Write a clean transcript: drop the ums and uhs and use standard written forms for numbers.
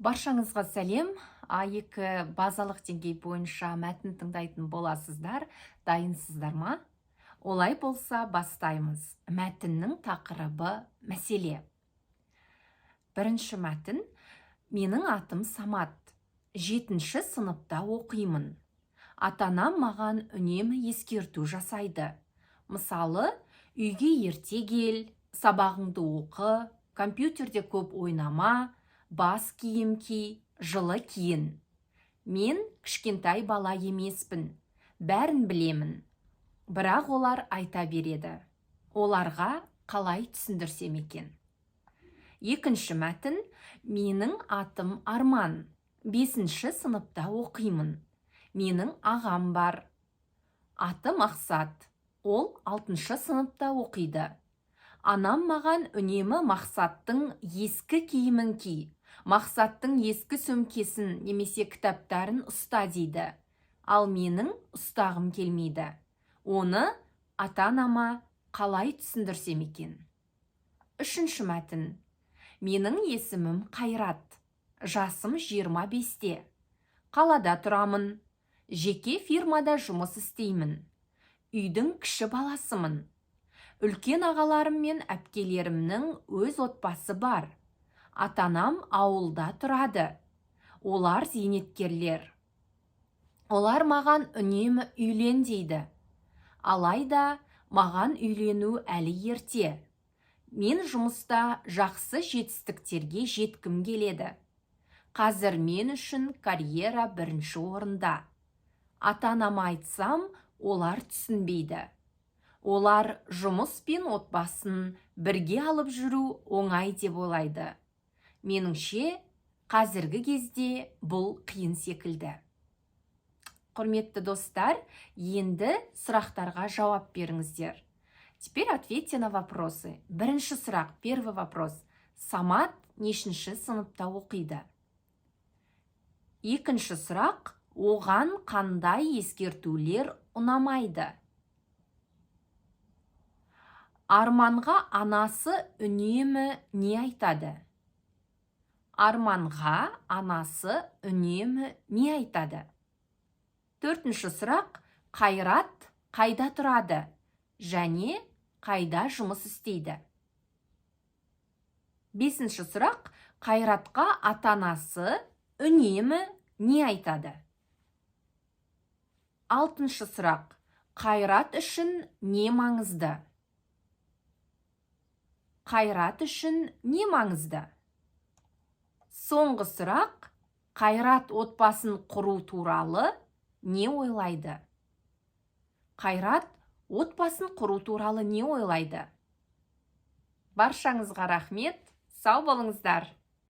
Баршаңызға сәлем. А2 базалық деңгей бойынша мәтін тыңдайтын боласыздар. Дайынсыздар ма? Олай болса бастаймыз. Мәтіннің тақырыбы мәселе. Бірінші мәтін. Менің атым Самат. 7-ші сыныпта оқимын. Атанам маған үнемі ескерту жасайды. Мысалы, үйге ерте кел, сабағыңды оқы, компьютерде көп ойнама, бас киім ки, жылы киін. Мен кішкентай бала емеспін, бәрін білемін. Бірақ олар айта береді. Оларға қалай түсіндірсем екен? Екінші мәтін. Менің атым Арман. 5-ші сыныпта оқимын. Менің ағам бар. Аты Мақсат. Ол 6-шы сыныпта оқиды. Анам маған үнемі Мақсаттың ескі киімін ки, Мақсаттың ескі сөмкесін немесе кітаптарын ұста дейді. Ал менің ұстағым келмейді. Оны ата-анама қалай түсіндірсем екен? Үшінші мәтін. Менің есімім Қайрат. Жасым 25-те. Қалада тұрамын. Жеке фирмада жұмыс істеймін. Үйдің кіші баласымын. Үлкен ағаларым мен әпкелерімнің өз отбасы бар. Атанам ауылда тұрады. Олар зейнеткерлер. Олар маған үнемі үйлен дейді. Алайда маған үйлену әлі ерте. Мен жұмыста жақсы жетістіктерге жеткім келеді. Қазір мен үшін карьера бірінші орында. Ата-анама айтсам, олар түсінбейді. Олар жұмыс пен отбасын бірге алып жүру оңай деп ойлайды. Меніңше, қазіргі кезде бұл қиын секілді. Құрметті достар, енді сұрақтарға жауап беріңіздер. Теперь ответьте на вопросы. Бірінші сұрақ, первый вопрос. Самат нешінші сыныпта оқиды? Екінші сұрақ, оған қандай ескертулер ұнамайды? Арманға анасы үнемі не айтады? Арманға анасы үнемі не айтады? Төртінші сұрақ, Қайрат қайда тұрады? Және қайда жұмыс істейді? Бесінші сұрақ, Қайратқа ата-анасы үнемі не айтады? Алтыншы сұрақ, Қайрат үшін не маңызды? Қайрат үшін не маңызды? Соңғы сұрақ, Қайрат отбасын құру туралы не ойлайды? Қайрат отбасын құру туралы не ойлайды? Баршаңызға рахмет, сау болыңыздар.